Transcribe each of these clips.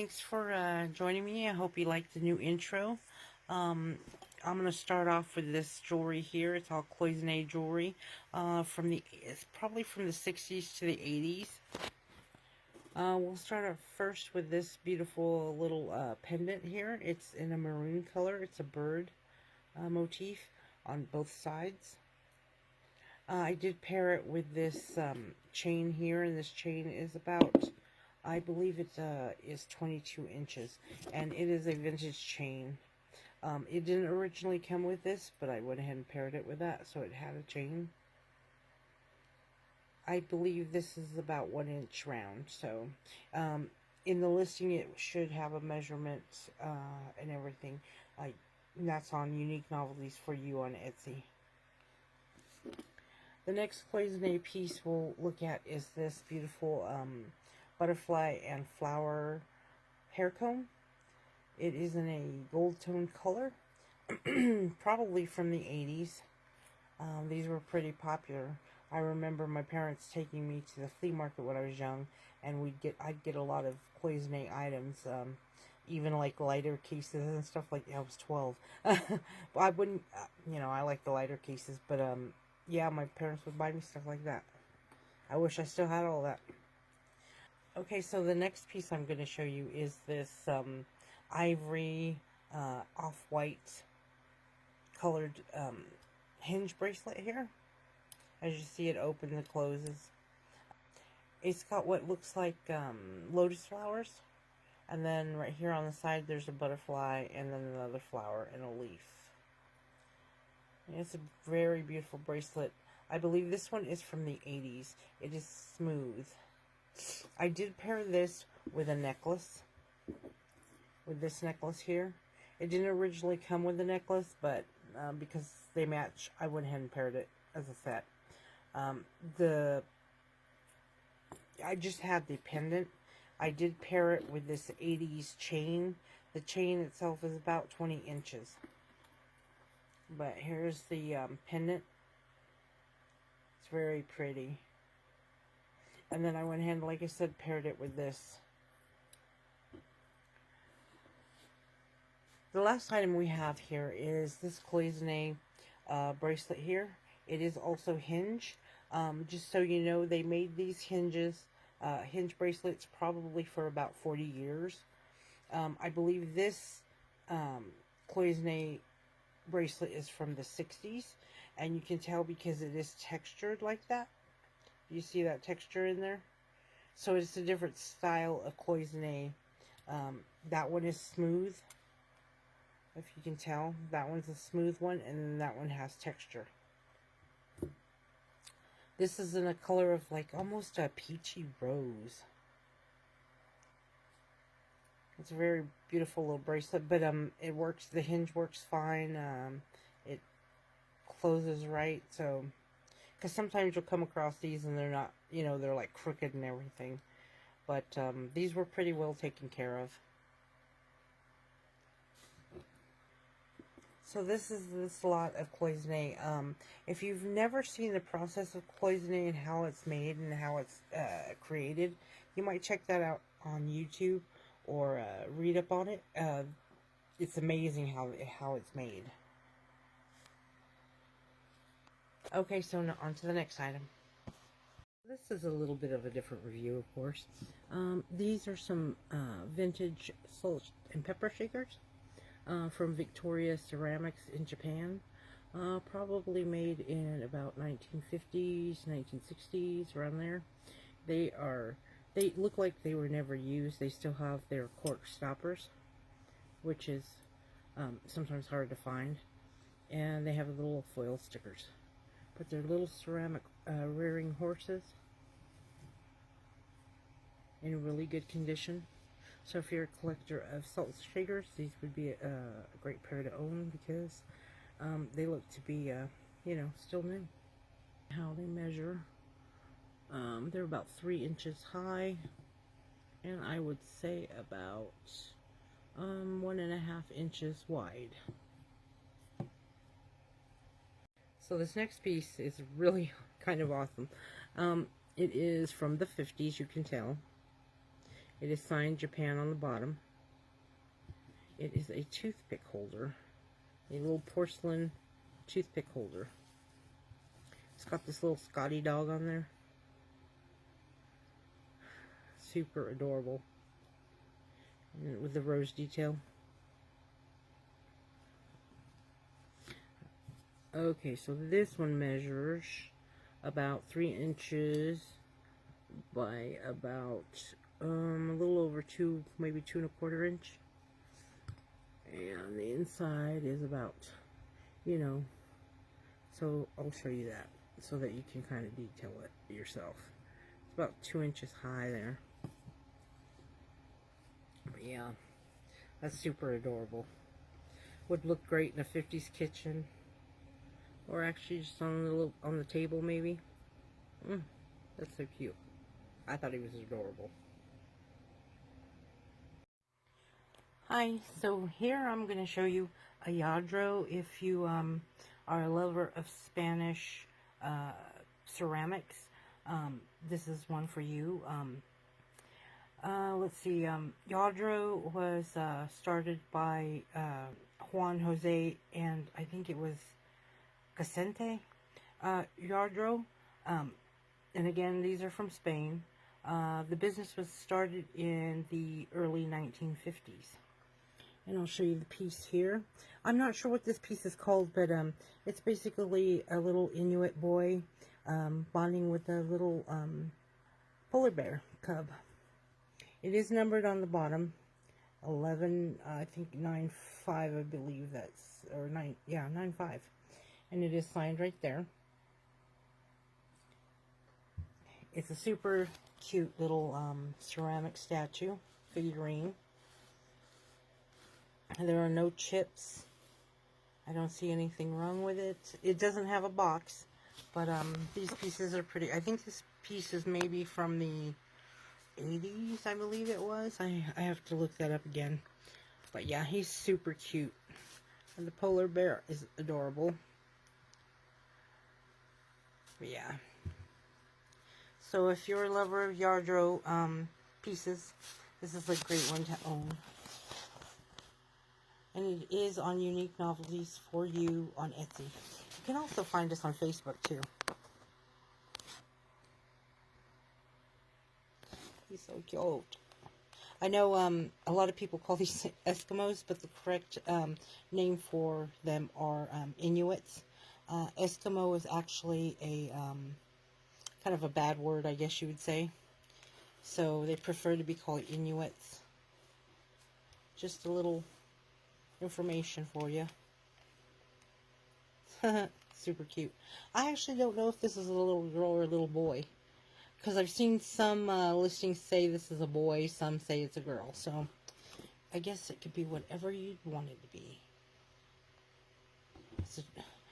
thanks for joining me. I hope you liked the new intro. I'm going to start off with this jewelry here. It's all cloisonne jewelry. It's probably from the 60s to the 80s. We'll start off first with this beautiful little pendant here. It's in a maroon color. It's a bird motif on both sides. I did pair it with this chain here, and this chain is about, I believe it is 22 inches, and it is a vintage chain. It didn't originally come with this, but I went ahead and paired it with that, so it had a chain. I believe this is about 1 inch round, so in the listing it should have a measurement and everything. That's on UninqueNovelties4u on Etsy. The next cloisonne piece we'll look at is this beautiful butterfly and flower hair comb. It is in a gold tone color, probably from the 80s. These were pretty popular. I remember my parents taking me to the flea market when I was young, and I'd get a lot of cloisonne items, even like lighter cases and stuff like that. I was 12. I wouldn't, I like the lighter cases, but yeah, my parents would buy me stuff like that. I wish I still had all that. Okay, so the next piece I'm going to show you is this ivory off-white colored hinge bracelet here. As you see, it opens and closes. It's got what looks like lotus flowers, and then right here on the side there's a butterfly and then another flower and a leaf. It's a very beautiful bracelet. I believe this one is from the 80s. It is smooth. I did pair this with a necklace. With this necklace here. It didn't originally come with the necklace, but because they match, I went ahead and paired it as a set. I just had the pendant. I did pair it with this 80s chain. The chain itself is about 20 inches. But here's the pendant. It's very pretty. And then I went ahead and, like I said, paired it with this. The last item we have here is this cloisonne bracelet here. It is also hinge. Just so you know, they made these hinge bracelets probably for about 40 years. I believe this cloisonne bracelet is from the 60s, and you can tell because it is textured like that. You see that texture in there? So it's a different style of cloisonne. That one is smooth, if you can tell. That one's a smooth one, and then that one has texture. This is in a color of like almost a peachy rose. It's a very beautiful little bracelet, but it works. The hinge works fine. It closes right, so because sometimes you'll come across these and they're not, they're like crooked and everything. But these were pretty well taken care of. So this is this lot of cloisonne. If you've never seen the process of cloisonne and how it's made and how it's created, you might check that out on YouTube or read up on it. It's amazing how it's made. Okay, so now on to the next item. This is a little bit of a different review, of course. These are some vintage salt and pepper shakers from Victoria Ceramics in Japan. Probably made in about 1950s, 1960s, around there. They look like they were never used. They still have their cork stoppers, which is sometimes hard to find. And they have little foil stickers. But they're little ceramic rearing horses in really good condition. So if you're a collector of salt shakers, these would be a great pair to own because they look to be, still new. How they measure, they're about 3 inches high, and I would say about 1.5 inches wide. So this next piece is really kind of awesome. It is from the 50s, you can tell. It is signed Japan on the bottom. It is a toothpick holder. A little porcelain toothpick holder. It's got this little Scotty dog on there. Super adorable. And with the rose detail. Okay, so this one measures about 3 inches by about a little over 2, maybe 2¼ inch. And the inside is about, you know, so I'll show you that so that you can kind of detail it yourself. It's about 2 inches high there. But yeah, that's super adorable. Would look great in a 50s kitchen, or actually just on the table maybe. That's so cute. I thought he was adorable. Hi, so here I'm going to show you a lladro. If you are a lover of Spanish ceramics, this is one for you. Let's see, lladro was started by Juan Jose, and I think it was Vicente lladro. And again, these are from Spain. The business was started in the early 1950s. And I'll show you the piece here. I'm not sure what this piece is called, but it's basically a little Inuit boy bonding with a little polar bear cub. It is numbered on the bottom, 11, I think 9.5, I believe that's, or 9, yeah, 9.5. And it is signed right there. It's a super cute little ceramic statue, figurine. There are no chips. I don't see anything wrong with it. It doesn't have a box, but these pieces are pretty. I think this piece is maybe from the 80s, I believe it was. I have to look that up again. But yeah, he's super cute. And the polar bear is adorable. But yeah. So if you're a lover of lladro pieces, this is a great one to own. And it is on UninqueNovelties4u on Etsy. You can also find us on Facebook too. He's so cute. I know a lot of people call these Eskimos, but the correct name for them are Inuits. Eskimo is actually a kind of a bad word, I guess you would say. So they prefer to be called Inuits. Just a little information for you. Super cute. I actually don't know if this is a little girl or a little boy, because I've seen some listings say this is a boy, some say it's a girl. So I guess it could be whatever you'd want it to be.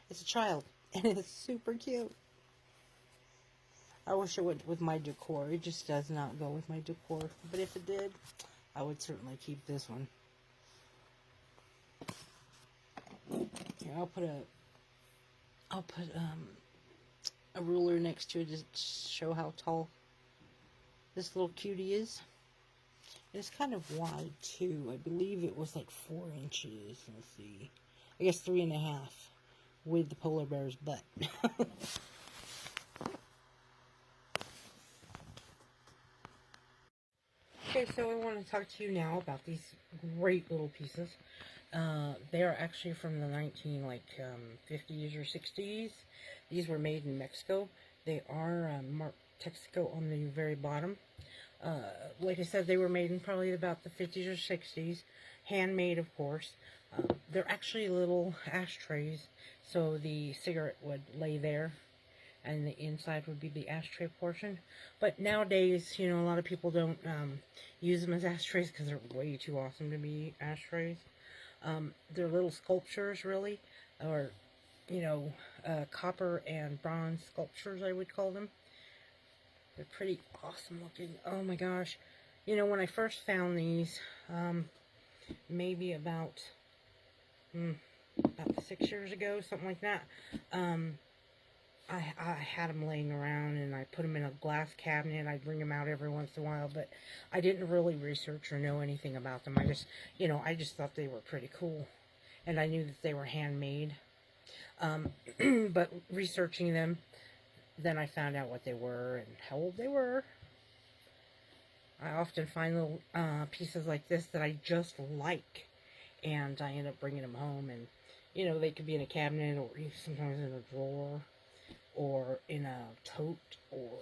It's a child, and it's super cute. I wish it would with my decor. It just does not go with my decor. But if it did, I would certainly keep this one. Here, I'll put a ruler next to it to show how tall this little cutie is. It's kind of wide too. I believe it was like 4 inches. Let's see. I guess 3.5 with the polar bear's butt. Okay, so I want to talk to you now about these great little pieces. They are actually from the 50s or 60s. These were made in Mexico. They are marked Texaco on the very bottom. Like I said, they were made in probably about the 50s or 60s. Handmade, of course. They're actually little ashtrays, so the cigarette would lay there, and the inside would be the ashtray portion. But nowadays, you know, a lot of people don't use them as ashtrays because they're way too awesome to be ashtrays. They're little sculptures, really, or, you know, copper and bronze sculptures, I would call them. They're pretty awesome looking. Oh my gosh. You know, when I first found these, maybe about 6 years ago, something like that, I had them laying around, and I put them in a glass cabinet. I'd bring them out every once in a while, but I didn't really research or know anything about them. I just, I just thought they were pretty cool, and I knew that they were handmade. But researching them, then I found out what they were and how old they were. I often find little pieces like this that I just like, and I end up bringing them home, and they could be in a cabinet, or sometimes in a drawer, or in a tote, or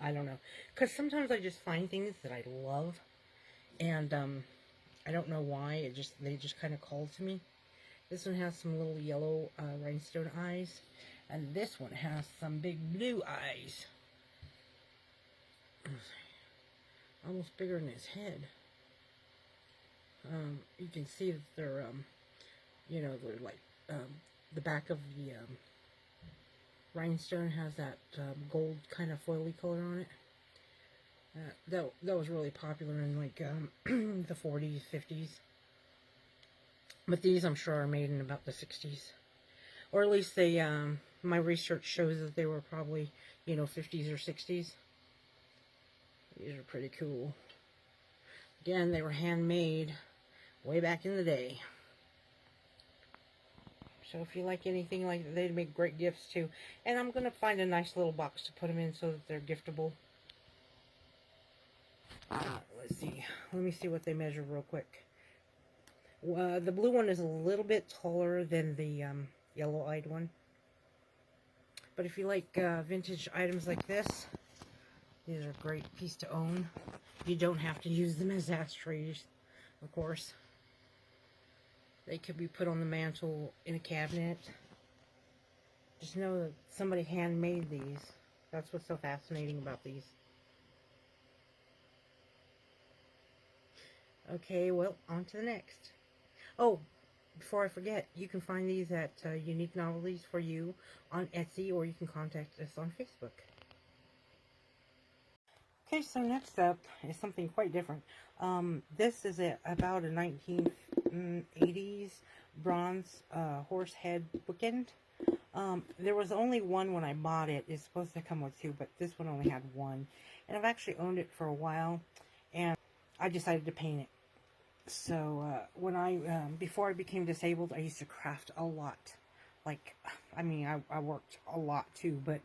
I don't know, because sometimes I just find things that I love, and I don't know why, they just kind of call to me. This one has some little yellow rhinestone eyes, and this one has some big blue eyes, almost bigger than his head. You can see that they're they're like the back of the rhinestone has that gold kind of foily color on it. That was really popular in like the 40s, 50s. But these, I'm sure, are made in about the 60s. Or at least they, my research shows that they were probably, 50s or 60s. These are pretty cool. Again, they were handmade way back in the day. So if you like anything like that, they'd make great gifts too. And I'm going to find a nice little box to put them in so that they're giftable. Let's see. Let me see what they measure real quick. The blue one is a little bit taller than the yellow-eyed one. But if you like vintage items like this, these are a great piece to own. You don't have to use them as ashtrays, of course. They could be put on the mantle in a cabinet. Just know that somebody handmade these. That's what's so fascinating about these. Okay, well, on to the next. Oh, before I forget, you can find these at UninqueNovelties4u on Etsy, or you can contact us on Facebook. Okay, so next up is something quite different. This is about a 1980s bronze horse head bookend. There was only one when I bought it. It's supposed to come with two, but this one only had one. And I've actually owned it for a while, and I decided to paint it. So when before I became disabled, I used to craft a lot. Like, I mean, I worked a lot too, but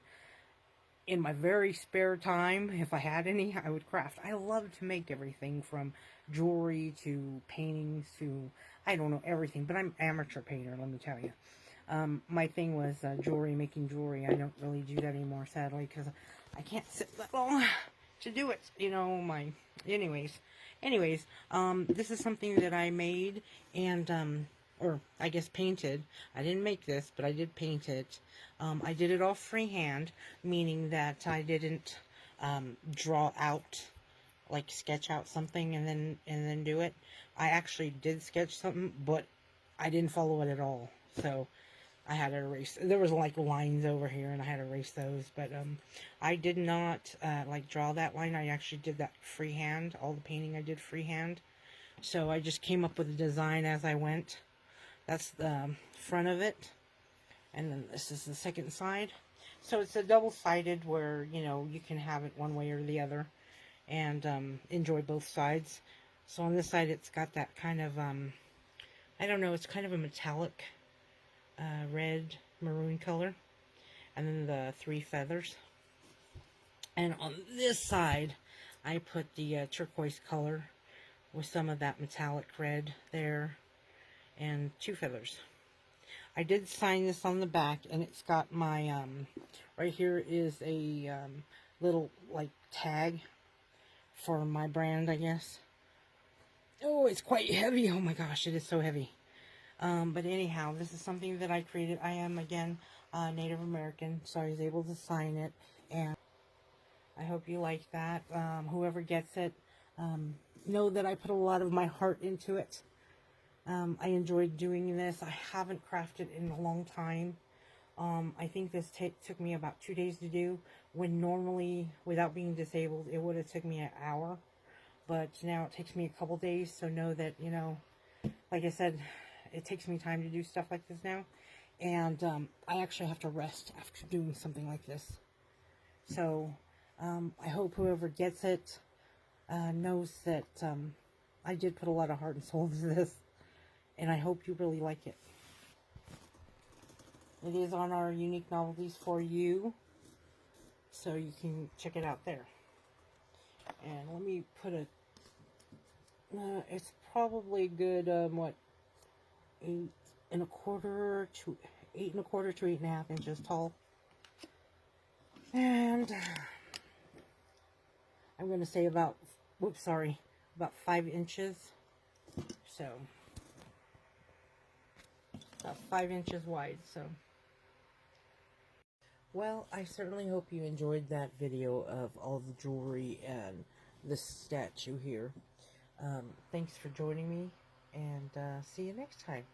in my very spare time, if I had any, I would craft. I love to make everything from jewelry to paintings to, I don't know, everything. But I'm an amateur painter, let me tell you. My thing was jewelry, making jewelry. I don't really do that anymore, sadly, because I can't sit that long to do it. Anyways, this is something that I made and, or I guess painted. I didn't make this, but I did paint it. I did it all freehand, meaning that I didn't draw out, like sketch out something and then do it. I actually did sketch something, but I didn't follow it at all. So I had to erase. There was like lines over here, and I had to erase those. But I did not like draw that line. I actually did that freehand. All the painting I did freehand. So I just came up with a design as I went. That's the front of it, and then this is the second side. So it's a double-sided where you can have it one way or the other, and enjoy both sides. So on this side, it's got that kind of I don't know. It's kind of a metallic. Red maroon color, and then the 3 feathers. And on this side I put the turquoise color with some of that metallic red there and 2 feathers. I did sign this on the back, and it's got my right here is a little like tag for my brand, I guess. Oh, it's quite heavy. Oh my gosh, it is so heavy. But anyhow, this is something that I created. I am, again, Native American, so I was able to sign it, and I hope you like that. Whoever gets it, know that I put a lot of my heart into it. I enjoyed doing this. I haven't crafted in a long time. I think this took me about 2 days to do, when normally, without being disabled, it would have took me an hour. But now it takes me a couple days, so know that, like I said, it takes me time to do stuff like this now, And I actually have to rest after doing something like this. So I hope whoever gets it knows that I did put a lot of heart and soul into this, and I hope you really like it. It is on our UninqueNovelties4u, so you can check it out there. And let me put a, it's probably good, what, 8.25 to 8.5 inches tall. And I'm going to say about, about 5 inches. So, about 5 inches wide, so. Well, I certainly hope you enjoyed that video of all the jewelry and this statue here. Thanks for joining me, and see you next time.